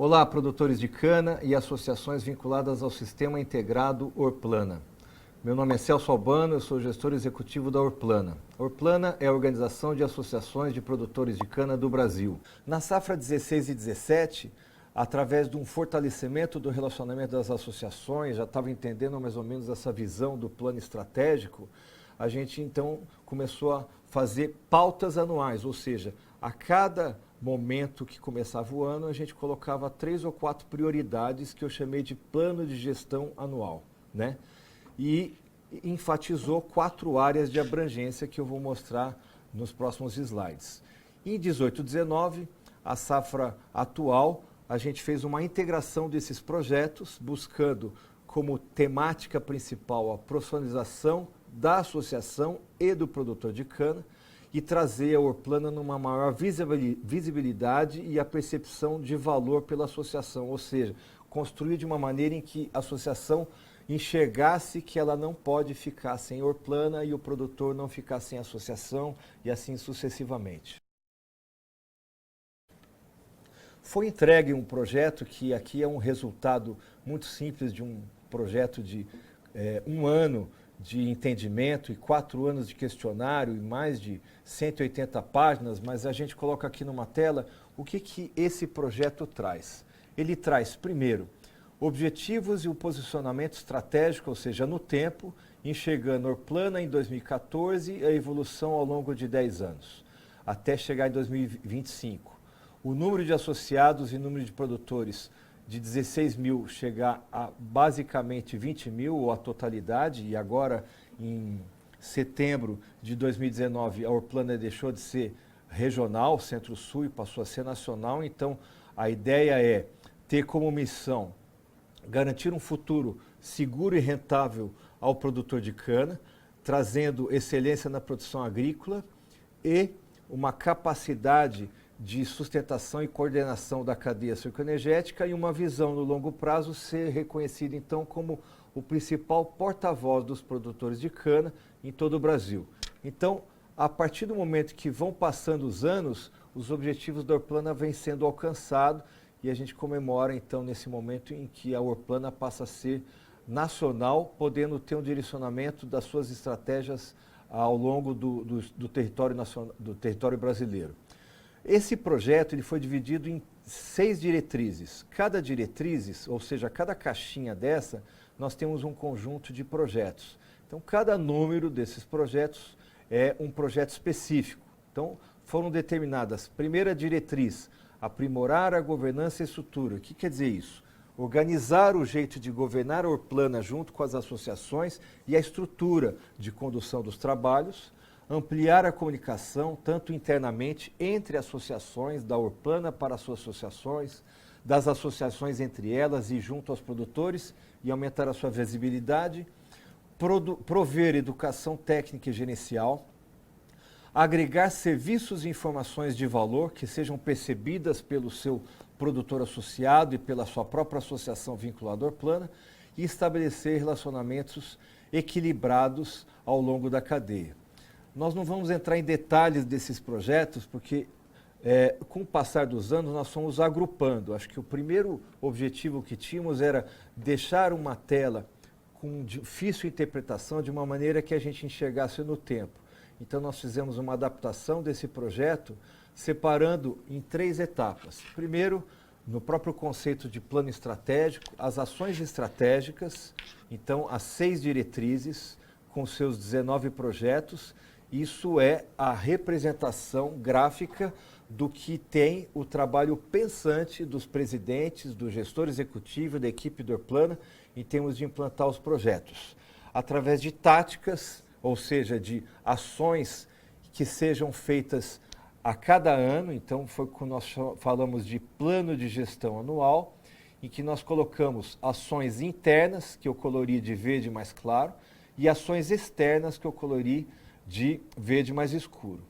Olá, produtores de cana e associações vinculadas ao Sistema Integrado Orplana. Meu nome é Celso Albano, eu sou gestor executivo da Orplana. A Orplana é a organização de associações de produtores de cana do Brasil. Na safra 16 e 17, através de um fortalecimento do relacionamento das associações, já estava entendendo mais ou menos essa visão do plano estratégico, a gente então começou a fazer pautas anuais, ou seja, a cada momento que começava o ano, a gente colocava 3 ou 4 prioridades que eu chamei de plano de gestão anual, né? E enfatizou 4 áreas de abrangência que eu vou mostrar nos próximos slides. Em 18 e 19, a safra atual, a gente fez uma integração desses projetos, buscando como temática principal a profissionalização da associação e do produtor de cana e trazer a Orplana numa maior visibilidade e a percepção de valor pela associação, ou seja, construir de uma maneira em que a associação enxergasse que ela não pode ficar sem Orplana e o produtor não ficar sem associação e assim sucessivamente. Foi entregue um projeto que aqui é um resultado muito simples de um projeto de 1 ano de entendimento e 4 anos de questionário e mais de 180 páginas, mas a gente coloca aqui numa tela o que esse projeto traz. Ele traz, primeiro, objetivos e o posicionamento estratégico, ou seja, no tempo, enxergando Orplana em 2014 e a evolução ao longo de 10 anos, até chegar em 2025. O número de associados e número de produtores de 16 mil chegar a basicamente 20 mil, ou a totalidade, e agora em setembro de 2019 a Orplana deixou de ser regional, Centro-Sul, e passou a ser nacional. Então a ideia é ter como missão garantir um futuro seguro e rentável ao produtor de cana, trazendo excelência na produção agrícola e uma capacidade de sustentação e coordenação da cadeia sucroenergética e uma visão no longo prazo ser reconhecida então como o principal porta-voz dos produtores de cana em todo o Brasil. Então, a partir do momento que vão passando os anos, os objetivos da Orplana vêm sendo alcançados e a gente comemora então nesse momento em que a Orplana passa a ser nacional, podendo ter um direcionamento das suas estratégias ao longo do território brasileiro. Esse projeto ele foi dividido em 6 diretrizes. Cada diretriz, ou seja, cada caixinha dessa, nós temos um conjunto de projetos. Então, cada número desses projetos é um projeto específico. Então, foram determinadas, primeira diretriz, aprimorar a governança e estrutura. O que quer dizer isso? Organizar o jeito de governar a Orplana junto com as associações e a estrutura de condução dos trabalhos, ampliar a comunicação, tanto internamente entre associações, da Orplana para as suas associações, das associações entre elas e junto aos produtores, e aumentar a sua visibilidade, prover educação técnica e gerencial, agregar serviços e informações de valor que sejam percebidas pelo seu produtor associado e pela sua própria associação vinculada à Orplana, e estabelecer relacionamentos equilibrados ao longo da cadeia. Nós não vamos entrar em detalhes desses projetos, porque com o passar dos anos nós fomos agrupando. Acho que o primeiro objetivo que tínhamos era deixar uma tela com difícil interpretação de uma maneira que a gente enxergasse no tempo. Então nós fizemos uma adaptação desse projeto, separando em 3 etapas. Primeiro, no próprio conceito de plano estratégico, as ações estratégicas, então as 6 diretrizes com seus 19 projetos. Isso é a representação gráfica do que tem o trabalho pensante dos presidentes, do gestor executivo, da equipe do Orplana, em termos de implantar os projetos. Através de táticas, ou seja, de ações que sejam feitas a cada ano. Então, foi quando nós falamos de plano de gestão anual, em que nós colocamos ações internas, que eu colori de verde mais claro, e ações externas, que eu colori de verde mais escuro.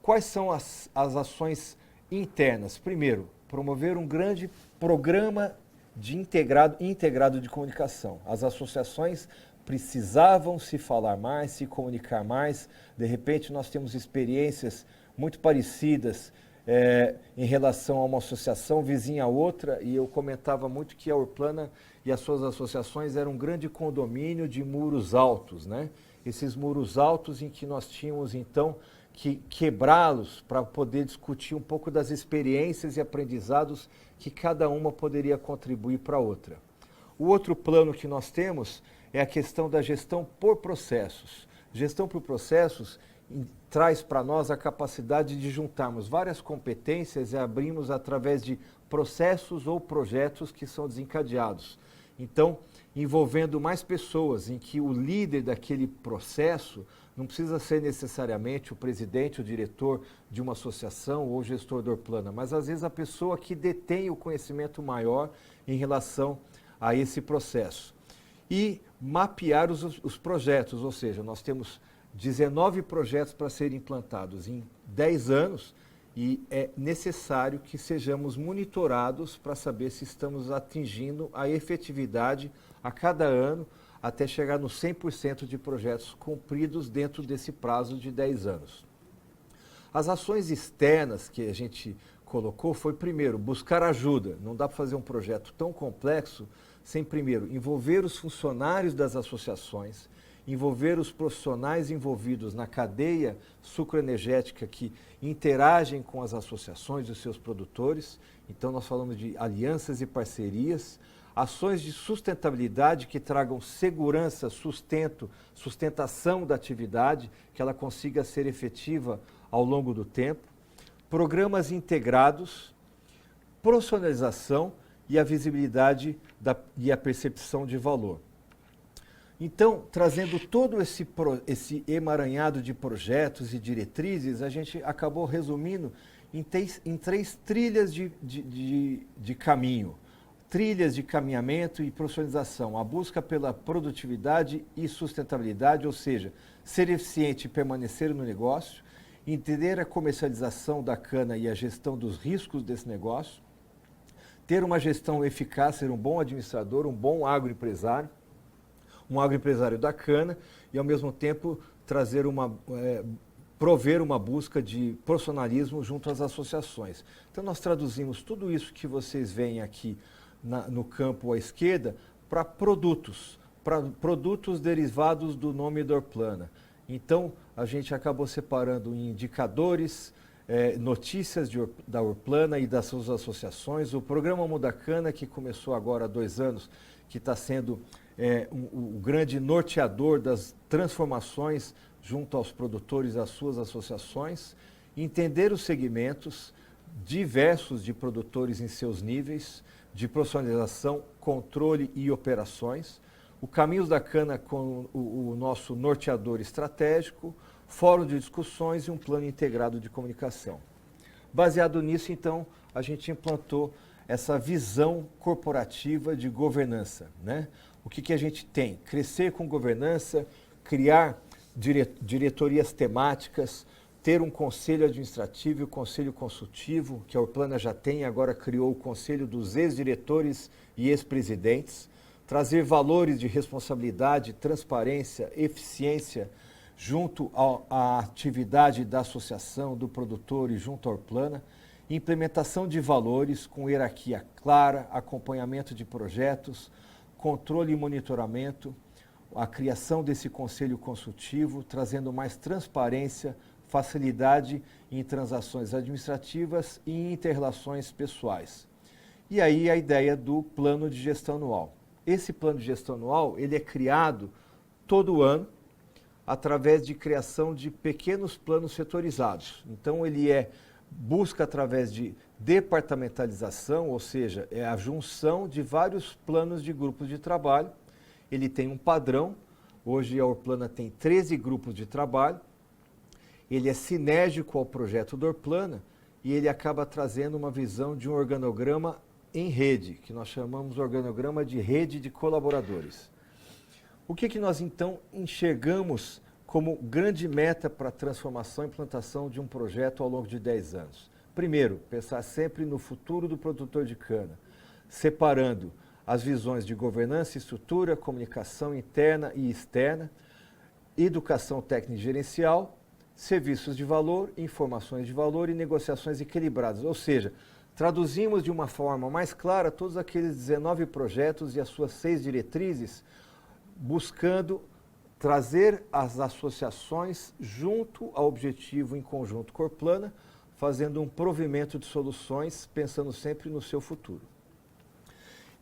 Quais são as ações internas? Primeiro, promover um grande programa de integrado de comunicação. As associações precisavam se falar mais, se comunicar mais. De repente, nós temos experiências muito parecidas em relação a uma associação vizinha a outra, e eu comentava muito que a Orplana e as suas associações eram um grande condomínio de muros altos, né? Esses muros altos em que nós tínhamos, então, que quebrá-los para poder discutir um pouco das experiências e aprendizados que cada uma poderia contribuir para a outra. O outro plano que nós temos é a questão da gestão por processos. Gestão por processos traz para nós a capacidade de juntarmos várias competências e abrirmos através de processos ou projetos que são desencadeados. Então, envolvendo mais pessoas, em que o líder daquele processo não precisa ser necessariamente o presidente, o diretor de uma associação ou o gestor da Orplana, mas às vezes a pessoa que detém o conhecimento maior em relação a esse processo. E mapear os projetos, ou seja, nós temos 19 projetos para serem implantados em 10 anos e é necessário que sejamos monitorados para saber se estamos atingindo a efetividade a cada ano até chegar no 100% de projetos cumpridos dentro desse prazo de 10 anos. As ações externas que a gente colocou foi, primeiro, buscar ajuda. Não dá para fazer um projeto tão complexo sem, primeiro, envolver os funcionários das associações, envolver os profissionais envolvidos na cadeia sucroenergética que interagem com as associações e seus produtores. Então, nós falamos de alianças e parcerias, ações de sustentabilidade que tragam segurança, sustentação da atividade, que ela consiga ser efetiva ao longo do tempo, programas integrados, profissionalização e a visibilidade e a percepção de valor. Então, trazendo todo esse emaranhado de projetos e diretrizes, a gente acabou resumindo em três trilhas de caminho. Trilhas de caminhamento e profissionalização. A busca pela produtividade e sustentabilidade, ou seja, ser eficiente e permanecer no negócio, entender a comercialização da cana e a gestão dos riscos desse negócio, ter uma gestão eficaz, ser um bom administrador, um bom agroempresário, um agroempresário da cana e, ao mesmo tempo, prover uma busca de profissionalismo junto às associações. Então, nós traduzimos tudo isso que vocês veem aqui no campo à esquerda para produtos derivados do nome da Orplana. Então, a gente acabou separando em indicadores, notícias da Orplana e das suas associações, o programa Muda Cana, que começou agora há 2 anos, que está sendo o grande norteador das transformações junto aos produtores e às suas associações, entender os segmentos diversos de produtores em seus níveis, de profissionalização, controle e operações, o Caminhos da Cana com o nosso norteador estratégico, fórum de discussões e um plano integrado de comunicação. Baseado nisso, então, a gente implantou essa visão corporativa de governança, né? O que a gente tem? Crescer com governança, criar diretorias temáticas, ter um conselho administrativo e um conselho consultivo, que a Orplana já tem, agora criou o conselho dos ex-diretores e ex-presidentes, trazer valores de responsabilidade, transparência, eficiência junto à atividade da associação, do produtor e junto à Orplana, implementação de valores com hierarquia clara, acompanhamento de projetos, controle e monitoramento, a criação desse conselho consultivo, trazendo mais transparência, facilidade em transações administrativas e em inter-relações pessoais. E aí a ideia do plano de gestão anual. Esse plano de gestão anual, ele é criado todo ano através de criação de pequenos planos setorizados. Então ele busca através de departamentalização, ou seja, é a junção de vários planos de grupos de trabalho. Ele tem um padrão, hoje a Orplana tem 13 grupos de trabalho, ele é sinérgico ao projeto da Orplana e ele acaba trazendo uma visão de um organograma em rede, que nós chamamos de organograma de rede de colaboradores. O que nós então enxergamos como grande meta para a transformação e implantação de um projeto ao longo de 10 anos? Primeiro, pensar sempre no futuro do produtor de cana, separando as visões de governança, estrutura, comunicação interna e externa, educação técnica e gerencial, serviços de valor, informações de valor e negociações equilibradas. Ou seja, traduzimos de uma forma mais clara todos aqueles 19 projetos e as suas 6 diretrizes, buscando trazer as associações junto ao objetivo em conjunto Corplana, fazendo um provimento de soluções, pensando sempre no seu futuro.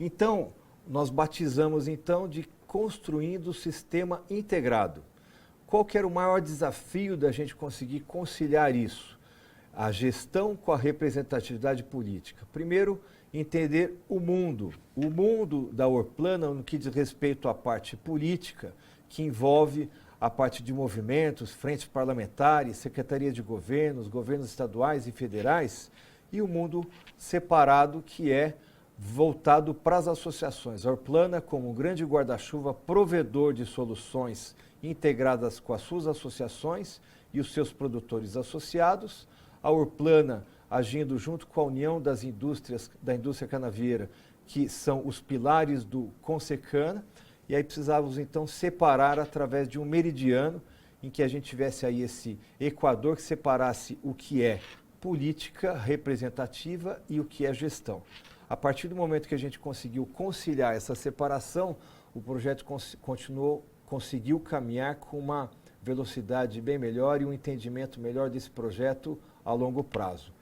Então, nós batizamos então de Construindo o Sistema Integrado. Qual que era o maior desafio da gente conseguir conciliar isso? A gestão com a representatividade política. Primeiro, entender o mundo da Orplana no que diz respeito à parte política, que envolve a parte de movimentos, frentes parlamentares, secretarias de governos, governos estaduais e federais, e o mundo separado, que é voltado para as associações. A Orplana, como um grande guarda-chuva, provedor de soluções integradas com as suas associações e os seus produtores associados, a Orplana agindo junto com a União das Indústrias, da Indústria Canavieira, que são os pilares do Consecana, e aí precisávamos então separar através de um meridiano em que a gente tivesse aí esse equador que separasse o que é política representativa e o que é gestão. A partir do momento que a gente conseguiu conciliar essa separação, o projeto conseguiu caminhar com uma velocidade bem melhor e um entendimento melhor desse projeto a longo prazo.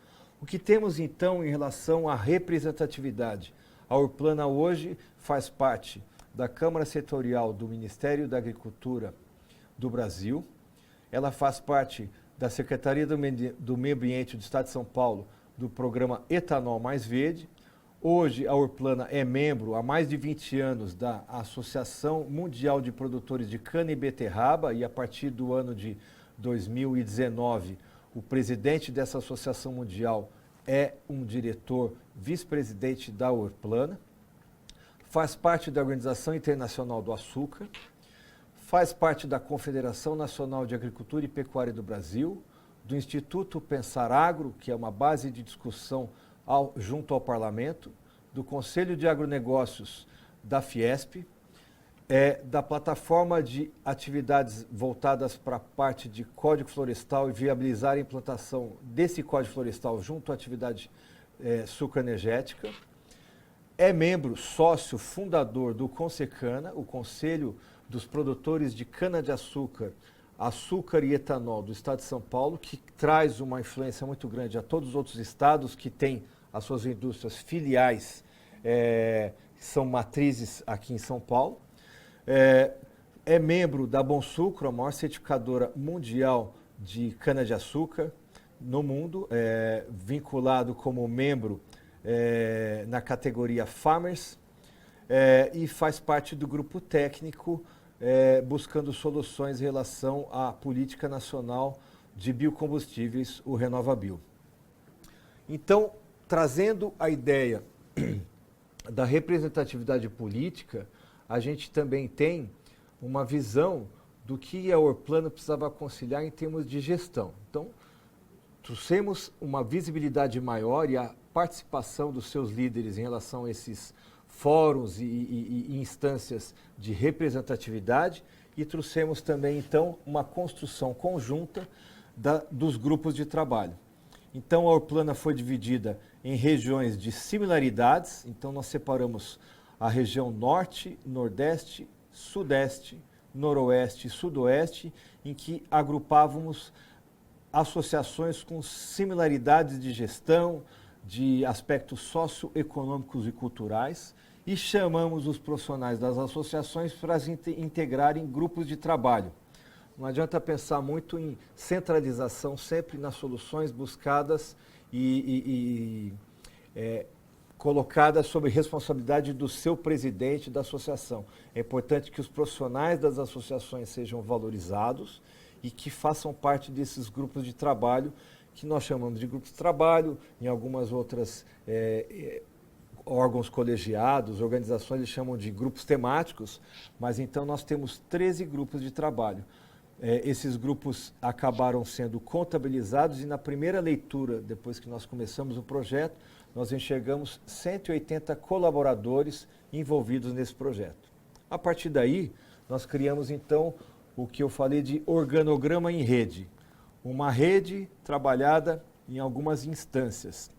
O que temos então em relação à representatividade? A Orplana hoje faz parte da Câmara Setorial do Ministério da Agricultura do Brasil, ela faz parte da Secretaria do Meio Ambiente do Estado de São Paulo do programa Etanol Mais Verde. Hoje a Orplana é membro há mais de 20 anos da Associação Mundial de Produtores de Cana e Beterraba e a partir do ano de 2019 o presidente dessa associação mundial é um diretor vice-presidente da Orplana, faz parte da Organização Internacional do Açúcar, faz parte da Confederação Nacional de Agricultura e Pecuária do Brasil, do Instituto Pensar Agro, que é uma base de discussão junto ao Parlamento, do Conselho de Agronegócios da Fiesp, da plataforma de atividades voltadas para a parte de Código Florestal e viabilizar a implantação desse Código Florestal junto à atividade sucroenergética. É membro, sócio, fundador do Consecana, o Conselho dos Produtores de Cana-de-Açúcar, Açúcar e Etanol do Estado de São Paulo, que traz uma influência muito grande a todos os outros estados que têm as suas indústrias filiais, que são matrizes aqui em São Paulo. É membro da Bom Sucro, a maior certificadora mundial de cana-de-açúcar no mundo, vinculado como membro na categoria Farmers, e faz parte do grupo técnico buscando soluções em relação à política nacional de biocombustíveis, o RenovaBio. Então, trazendo a ideia da representatividade política, a gente também tem uma visão do que a Orplana precisava conciliar em termos de gestão. Então, trouxemos uma visibilidade maior e a participação dos seus líderes em relação a esses fóruns e instâncias de representatividade e trouxemos também, então, uma construção conjunta dos grupos de trabalho. Então, a Orplana foi dividida em regiões de similaridades, então nós separamos a região Norte, Nordeste, Sudeste, Noroeste e Sudoeste, em que agrupávamos associações com similaridades de gestão, de aspectos socioeconômicos e culturais, e chamamos os profissionais das associações para integrarem grupos de trabalho. Não adianta pensar muito em centralização sempre nas soluções buscadas e colocadas sob responsabilidade do seu presidente da associação. É importante que os profissionais das associações sejam valorizados e que façam parte desses grupos de trabalho, que nós chamamos de grupos de trabalho, em algumas outras órgãos colegiados, organizações, eles chamam de grupos temáticos, mas então nós temos 13 grupos de trabalho. Esses grupos acabaram sendo contabilizados e na primeira leitura, depois que nós começamos o projeto, nós enxergamos 180 colaboradores envolvidos nesse projeto. A partir daí, nós criamos então o que eu falei de organograma em rede. uma rede trabalhada em algumas instâncias.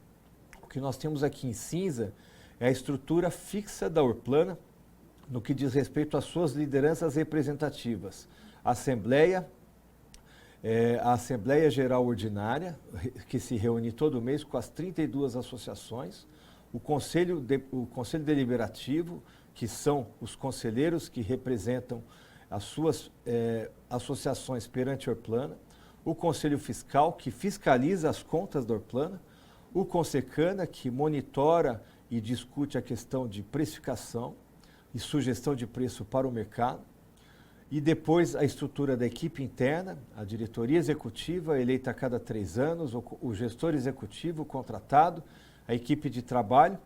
O que nós temos aqui em cinza é a estrutura fixa da Orplana, no que diz respeito às suas lideranças representativas. A Assembleia Geral Ordinária, que se reúne todo mês com as 32 associações, o Conselho Deliberativo, que são os conselheiros que representam as suas associações perante a Orplana, o Conselho Fiscal, que fiscaliza as contas da Orplana, o Consecana, que monitora e discute a questão de precificação e sugestão de preço para o mercado, e depois a estrutura da equipe interna, a diretoria executiva, eleita a cada 3 anos, o gestor executivo contratado, a equipe de trabalho,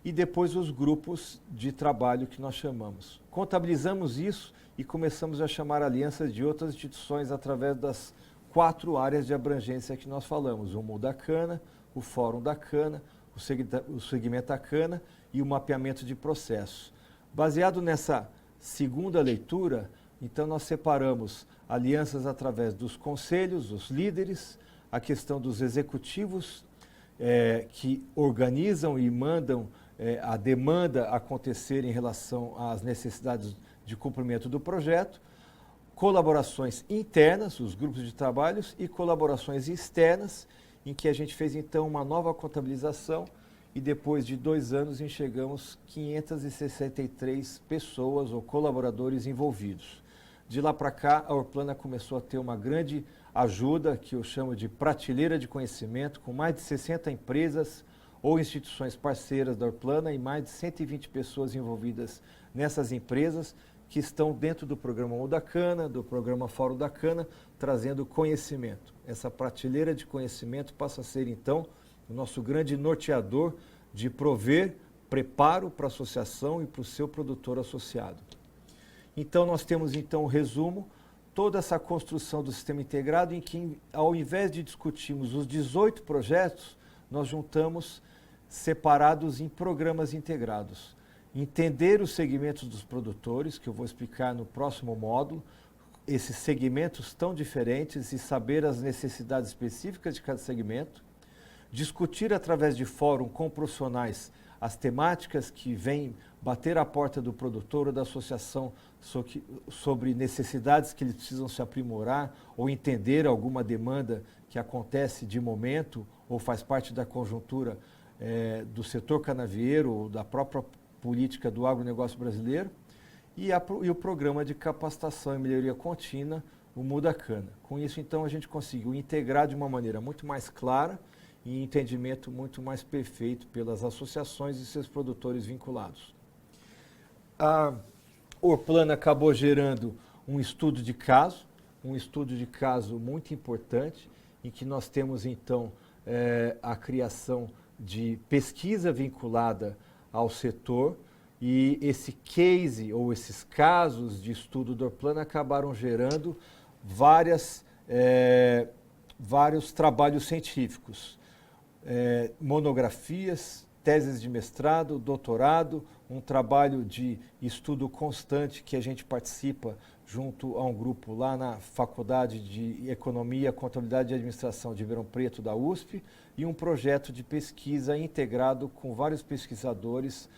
e depois os grupos de trabalho que nós chamamos. Contabilizamos isso e começamos a chamar alianças de outras instituições através das 4 áreas de abrangência que nós falamos: o MU da Cana, o Fórum da Cana, o Segmento da Cana e o mapeamento de processos. Baseado nessa segunda leitura, então nós separamos alianças através dos conselhos, os líderes, a questão dos executivos que organizam e mandam a demanda acontecer em relação às necessidades de cumprimento do projeto, colaborações internas, os grupos de trabalhos, e colaborações externas, em que a gente fez então uma nova contabilização e depois de 2 anos enxergamos 563 pessoas ou colaboradores envolvidos. De lá para cá, a Orplana começou a ter uma grande ajuda, que eu chamo de prateleira de conhecimento, com mais de 60 empresas ou instituições parceiras da Orplana e mais de 120 pessoas envolvidas nessas empresas, que estão dentro do programa MU da Cana, do programa Fórum da Cana, trazendo conhecimento. Essa prateleira de conhecimento passa a ser, então, o nosso grande norteador de prover preparo para a associação e para o seu produtor associado. Então, nós temos, então, o resumo, toda essa construção do sistema integrado, em que, ao invés de discutirmos os 18 projetos, nós juntamos separados em programas integrados. Entender os segmentos dos produtores, que eu vou explicar no próximo módulo, esses segmentos tão diferentes, e saber as necessidades específicas de cada segmento. Discutir através de fórum com profissionais as temáticas que vêm bater à porta do produtor ou da associação sobre necessidades que eles precisam se aprimorar ou entender alguma demanda que acontece de momento ou faz parte da conjuntura do setor canavieiro ou da própria política do agronegócio brasileiro, e o programa de capacitação e melhoria contínua, o MU da Cana. Com isso, então, a gente conseguiu integrar de uma maneira muito mais clara e entendimento muito mais perfeito pelas associações e seus produtores vinculados. A Orplana acabou gerando um estudo de caso muito importante, em que nós temos, então, a criação de pesquisa vinculada ao setor, e esse case ou esses casos de estudo da Orplana acabaram gerando vários trabalhos científicos, monografias, teses de mestrado, doutorado, um trabalho de estudo constante que a gente participa junto a um grupo lá na Faculdade de Economia, Contabilidade e Administração de Ribeirão Preto, da USP, e um projeto de pesquisa integrado com vários pesquisadores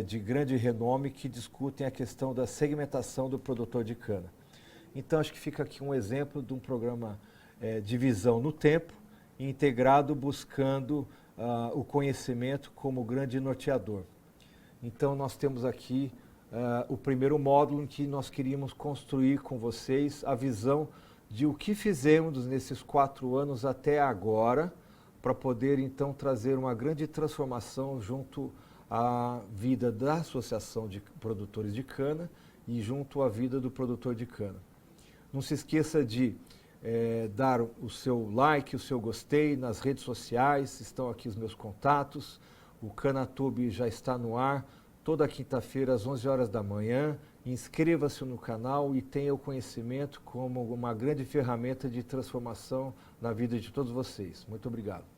de grande renome que discutem a questão da segmentação do produtor de cana. Então, acho que fica aqui um exemplo de um programa de visão no tempo, integrado, buscando o conhecimento como grande norteador. Então, nós temos aqui o primeiro módulo em que nós queríamos construir com vocês a visão de o que fizemos nesses 4 anos até agora, para poder, então, trazer uma grande transformação junto à vida da Associação de Produtores de Cana e junto à vida do produtor de cana. Não se esqueça de dar o seu like, o seu gostei nas redes sociais, estão aqui os meus contatos, o CanaTube já está no ar, toda quinta-feira às 11 horas da manhã. Inscreva-se no canal e tenha o conhecimento como uma grande ferramenta de transformação na vida de todos vocês. Muito obrigado.